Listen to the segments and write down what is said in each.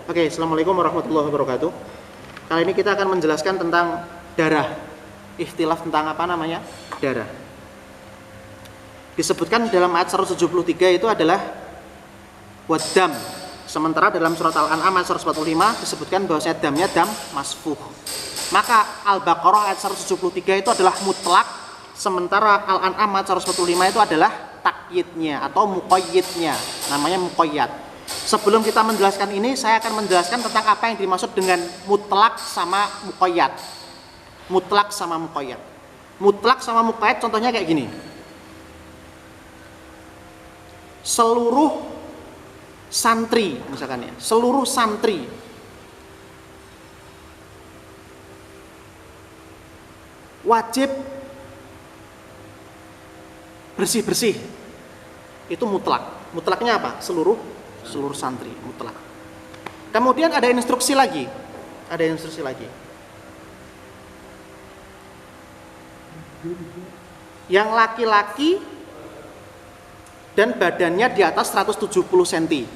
Oke, assalamualaikum warahmatullahi wabarakatuh. Kali ini kita akan menjelaskan tentang darah. Ikhtilaf tentang apa namanya? Darah. Disebutkan dalam ayat 173 itu adalah wadam. Sementara dalam surat Al-An'am ayat 145 disebutkan bahwasanya damnya dam masfuh. Maka Al-Baqarah ayat 173 itu adalah mutlak, sementara Al-An'am ayat 145 itu adalah takyidnya atau muqayyidnya, namanya muqayyad. Sebelum kita menjelaskan ini, saya akan menjelaskan tentang apa yang dimaksud dengan mutlak sama muqayyad. Mutlak sama muqayyad. Mutlak sama muqayyad contohnya kayak gini. Seluruh santri, misalkan ya, seluruh santri wajib bersih-bersih. Itu mutlak. Mutlaknya apa? Seluruh santri, mutlak. Kemudian ada instruksi lagi. Ada instruksi lagi. Yang laki-laki dan badannya di atas 170 cm.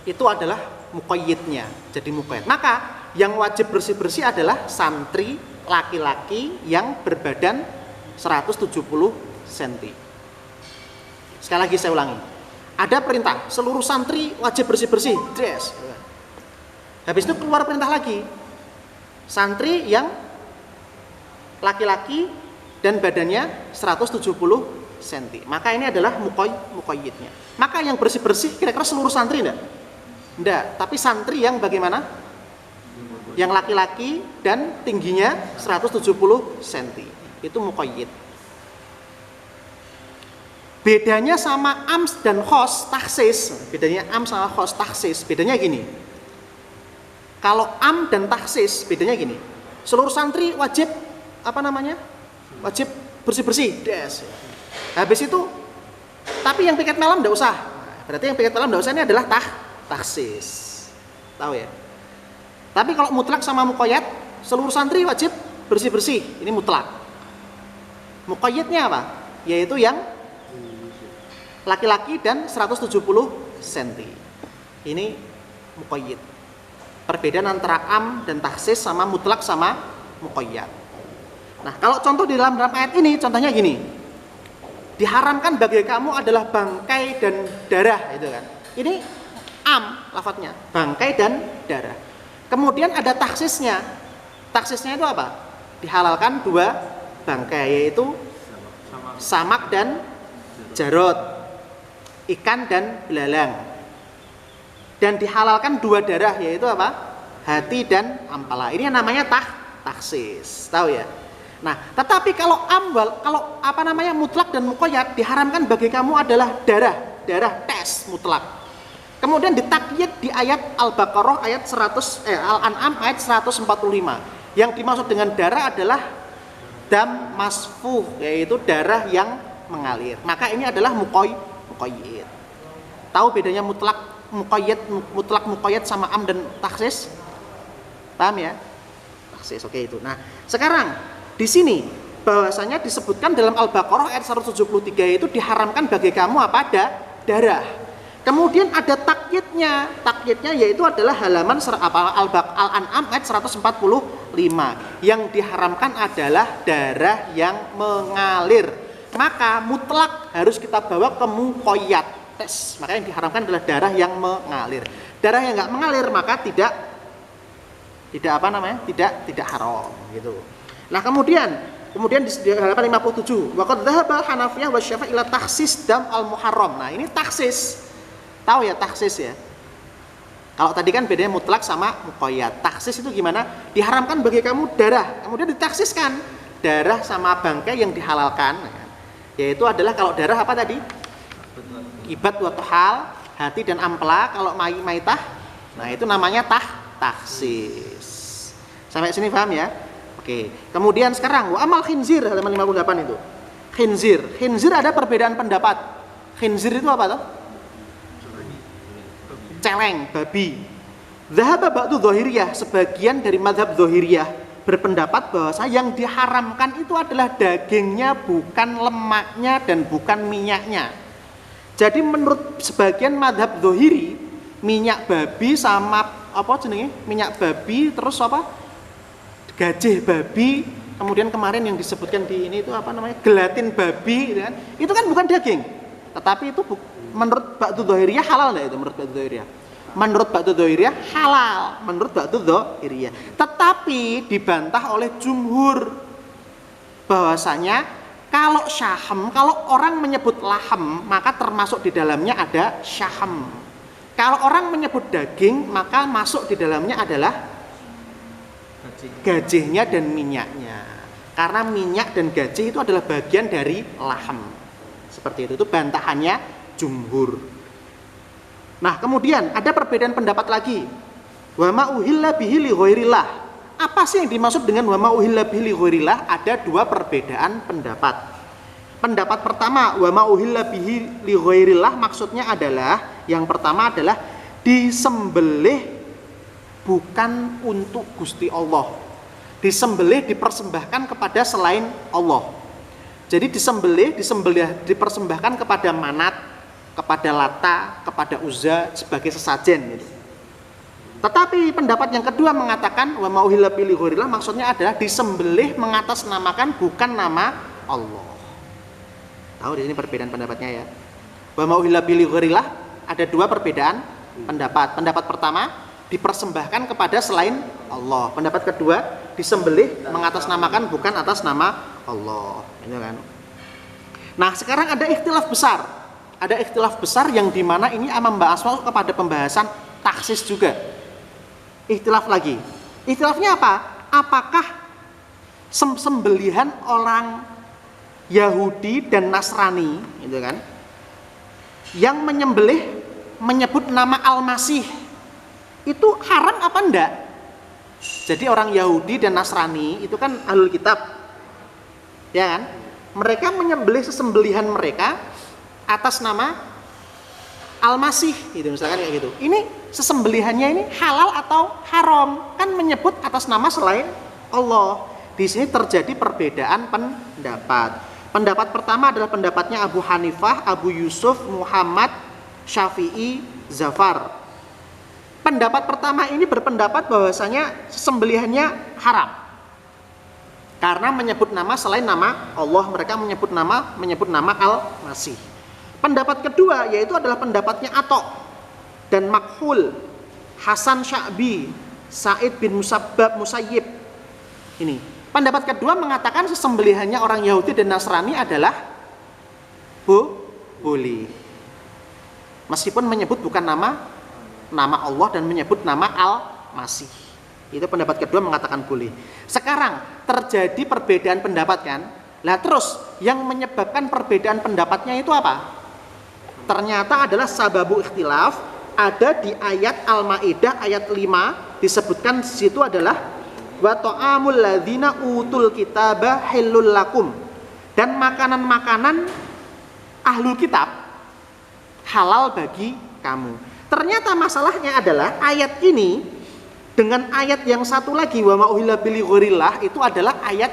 Itu adalah muqayyidnya. Jadi muqayyid. Maka yang wajib bersih-bersih adalah santri laki-laki yang berbadan 170 cm. Sekali lagi saya ulangi. Ada perintah, seluruh santri wajib bersih-bersih, dress. Habis itu keluar perintah lagi. Santri yang laki-laki dan badannya 170 cm. Maka ini adalah muqayyidnya. Maka yang bersih-bersih kira-kira seluruh santri enggak? Enggak, tapi santri yang bagaimana? Yang laki-laki dan tingginya 170 cm. Itu muqayyid. Bedanya sama ams dan khos taksis. Bedanya am sama khos taksis. Bedanya gini. Kalau am dan taksis, bedanya gini. Seluruh santri wajib apa namanya? Wajib bersih-bersih. Des. Habis itu, tapi yang piket malam enggak usah. Berarti yang piket malam enggak usah ini adalah taksis. Tahu ya? Tapi kalau mutlak sama muqayyad, seluruh santri wajib bersih-bersih. Ini mutlak. Muqayyadnya apa? Yaitu yang laki-laki dan 170 cm. Ini muqayyid. Perbedaan antara am dan taksis sama mutlak sama muqayyad. Nah, kalau contoh di dalam ayat ini, contohnya gini. Diharamkan bagi kamu adalah bangkai dan darah, itu kan. Ini am lafadznya, bangkai dan darah. Kemudian ada taksisnya. Taksisnya itu apa? Dihalalkan dua bangkai, yaitu samak dan jarod, ikan dan belalang. Dan dihalalkan dua darah, yaitu apa? Hati dan ampala. Ini yang namanya taksis. Tahu ya? Nah, tetapi kalau apa namanya mutlak dan muqayyad, diharamkan bagi kamu adalah darah tes mutlak. Kemudian ditakyid di ayat Al-Baqarah ayat Al-An'am ayat 145. Yang dimaksud dengan darah adalah dam masfuh, yaitu darah yang mengalir. Maka ini adalah muqayyid. Tahu bedanya mutlak muqayyad sama am dan taksis? Paham ya? Taksis, oke itu. Nah, sekarang di sini bahwasanya disebutkan dalam Al-Baqarah ayat 173 itu diharamkan bagi kamu apa? Darah. Kemudian ada takyidnya. Takyidnya yaitu adalah halaman Al-An'am ayat 145. Yang diharamkan adalah darah yang mengalir. Maka mutlak harus kita bawa ke muqayyad. Tes. Maka yang diharamkan adalah darah yang mengalir. Darah yang enggak mengalir maka tidak apa namanya? Tidak haram gitu. Nah, kemudian di halaman 57, wa qad dhahaba Hanafiyah wa Syafi'i ila takhsis dam al-muharram. Nah, ini taksis. Tahu ya taksis ya? Kalau tadi kan bedanya mutlak sama muqayyad. Taksis itu gimana? Diharamkan bagi kamu darah. Kemudian ditaksiskan darah sama bangkai yang dihalalkan. Yaitu adalah kalau darah apa tadi? Ibat wa tuhal, hati dan ampela. Kalau maitah, nah itu namanya taksis. Sampai sini paham ya? Oke. Kemudian sekarang wa amal khinzir halaman 58 itu. Khinzir ada perbedaan pendapat. Khinzir itu apa tuh? Celeng, babi. Dhahaba ba'du dhahiriyah, sebagian dari mazhab dhahiriyah berpendapat bahwa yang diharamkan itu adalah dagingnya, bukan lemaknya dan bukan minyaknya. Jadi menurut sebagian mazhab dhahiri, minyak babi sama apa jenenge? Minyak babi terus apa? Gajih babi, kemudian kemarin yang disebutkan di ini itu apa namanya? Gelatin babi gitu kan. Itu kan bukan daging. Tetapi itu menurut Ba'du Dzahiriyah halal enggak itu menurut Ba'du Dzahiriyah? Menurut Ba'du Dzahiriyah halal, menurut Ba'du Dzahiriyah. Tetapi dibantah oleh jumhur bahwasanya kalau syaham, kalau orang menyebut laham, maka termasuk di dalamnya ada syaham. Kalau orang menyebut daging, maka masuk di dalamnya adalah gajihnya dan minyaknya. Karena minyak dan gajih itu adalah bagian dari laham. Seperti itu bantahannya jumhur. Nah, kemudian ada perbedaan pendapat lagi. Wa ma uhilla bihi li ghairillah. Apa sih yang dimaksud dengan wa ma uhilla bihi li ghairillah? Ada dua perbedaan pendapat. Pendapat pertama, wa ma uhilla bihi li ghairillah maksudnya adalah yang pertama adalah disembelih bukan untuk Gusti Allah. Disembelih dipersembahkan kepada selain Allah. Jadi dipersembahkan kepada Manat, kepada Lata, kepada Uzza sebagai sesajen gitu. Tetapi pendapat yang kedua mengatakan wa ma uhilla bihi li ghairillah maksudnya adalah disembelih mengatasnamakan bukan nama Allah. Tahu di sini perbedaan pendapatnya ya. Wa ma uhilla bihi li ghairillah ada dua perbedaan pendapat. Pendapat pertama dipersembahkan kepada selain Allah. Pendapat kedua disembelih mengatasnamakan bukan atas nama Allah. Itu kan. Nah, sekarang ada ikhtilaf besar. Ada ikhtilaf besar yang dimana ini membahas kepada pembahasan taksis juga. Ikhtilaf lagi. Ikhtilafnya apa? Apakah sembelihan orang Yahudi dan Nasrani, gitu kan, yang menyembelih menyebut nama Al-Masih itu haram apa enggak? Jadi orang Yahudi dan Nasrani itu kan ahlul kitab, ya kan? Mereka menyembelih sesembelihan mereka atas nama Al-Masih, gitu misalkan kayak gitu. Ini sesembelihannya ini halal atau haram? Kan menyebut atas nama selain Allah. Di sini terjadi perbedaan pendapat. Pendapat pertama adalah pendapatnya Abu Hanifah, Abu Yusuf, Muhammad, Syafi'i, Zafar. Pendapat pertama ini berpendapat bahwasanya sembelihannya haram. Karena menyebut nama selain nama Allah, mereka menyebut nama Al-Masih. Pendapat kedua yaitu adalah pendapatnya Atok dan Makhul, Hasan Sya'bi, Sa'id bin Musayyib. Ini. Pendapat kedua mengatakan sesembelihannya orang Yahudi dan Nasrani adalah boleh. Meskipun menyebut bukan nama Allah dan menyebut nama Al-Masih. Itu pendapat kedua mengatakan boleh. Sekarang terjadi perbedaan pendapat kan? Lah terus yang menyebabkan perbedaan pendapatnya itu apa? Ternyata adalah sababu ikhtilaf ada di ayat Al-Maidah ayat 5 disebutkan di situ adalah wa ta'amul ladzina utul kitaba halul lakum, dan makanan-makanan ahlul kitab halal bagi kamu. Ternyata masalahnya adalah ayat ini dengan ayat yang satu lagi wa ma uhilla bihi ghairillah itu adalah ayat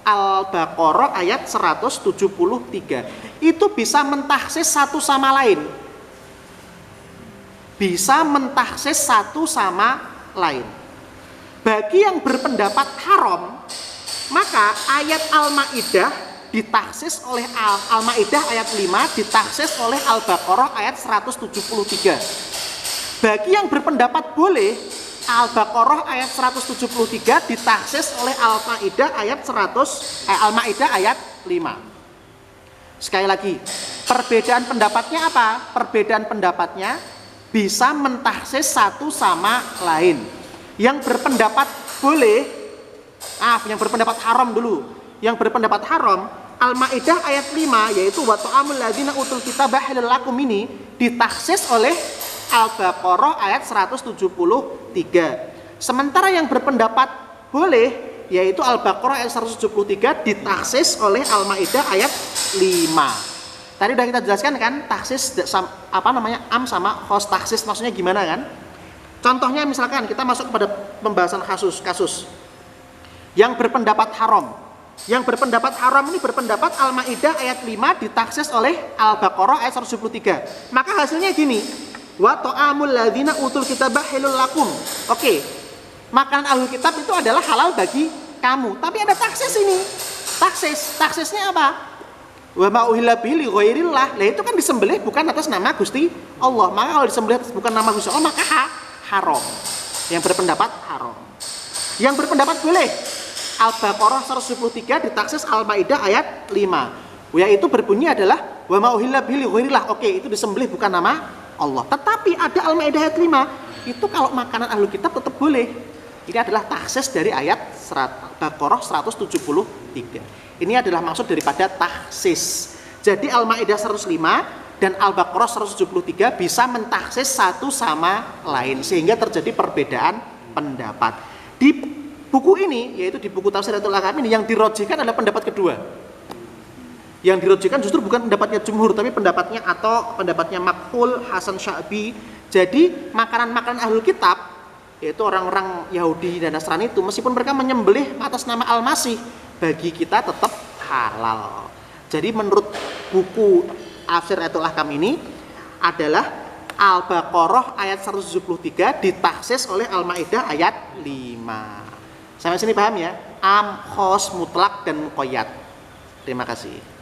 Al-Baqarah ayat 173. Itu bisa mentahsis satu sama lain. Bisa mentahsis satu sama lain. Bagi yang berpendapat haram, maka ayat Al-Maidah ditaksis oleh Al-Maidah ayat 5 ditaksis oleh Al-Baqarah ayat 173. Bagi yang berpendapat boleh, Al-Baqarah ayat 173 ditaksis oleh Al-Maidah ayat Al-Maidah ayat 5. Sekali lagi, perbedaan pendapatnya apa? Perbedaan pendapatnya bisa mentahsis satu sama lain. Yang berpendapat boleh, yang berpendapat haram dulu. Yang berpendapat haram, Al-Maidah ayat 5 yaitu wa ta'amul ladzina utul kitaba halal lakum ini ditaksis oleh Al-Baqarah ayat 173. Sementara yang berpendapat boleh yaitu Al-Baqarah ayat 173 ditaksis oleh Al-Maidah ayat 5. Tadi udah kita jelaskan kan taksis am sama khos taksis maksudnya gimana kan? Contohnya misalkan kita masuk kepada pembahasan kasus yang berpendapat haram. Yang berpendapat haram ini berpendapat Al-Maidah ayat 5 ditaksis oleh Al-Baqarah ayat 173. Maka hasilnya gini, Wa ta'amul ladzina utul kitaba halal lakum. Oke. Makanan ahlul kitab itu adalah halal bagi kamu. Tapi ada taksis ini. Taksisnya apa? Wa ma uhilla bihi li ghairillah. Lah itu kan disembelih bukan atas nama Gusti Allah. Maka kalau disembelih atas bukan nama Gusti Allah maka haram. Yang berpendapat haram. Yang berpendapat boleh. Al-Baqarah 173 ditaksis Al-Maidah ayat 5. Yaitu berbunyi adalah wa ma uhilla bihi li ghairillah. Oke, itu disembelih bukan nama Allah. Tetapi ada Al-Maidah ayat 5. Itu kalau makanan ahlul kitab tetap boleh. Ini adalah taksis dari ayat Baqarah 173. Ini adalah maksud daripada taksis. Jadi Al-Maidah 105 dan Al-Baqarah 173 bisa mentaksis satu sama lain sehingga terjadi perbedaan pendapat. Di buku ini, yaitu di buku Tafsiratul Ahkam ini, yang dirojikan adalah pendapat kedua. Yang dirojikan justru bukan pendapatnya jumhur, tapi pendapatnya atau pendapatnya Makhul, Hasan Sya'bi. Jadi makanan-makanan ahlul kitab, yaitu orang-orang Yahudi dan Nasrani itu, meskipun mereka menyembelih atas nama Al-Masih, bagi kita tetap halal. Jadi menurut buku Tafsiratul Ahkam ini adalah Al-Baqarah ayat 173 ditaksis oleh Al-Maidah ayat 5. Sampai sini paham ya? Am, khos, mutlak, dan muqayyad. Terima kasih.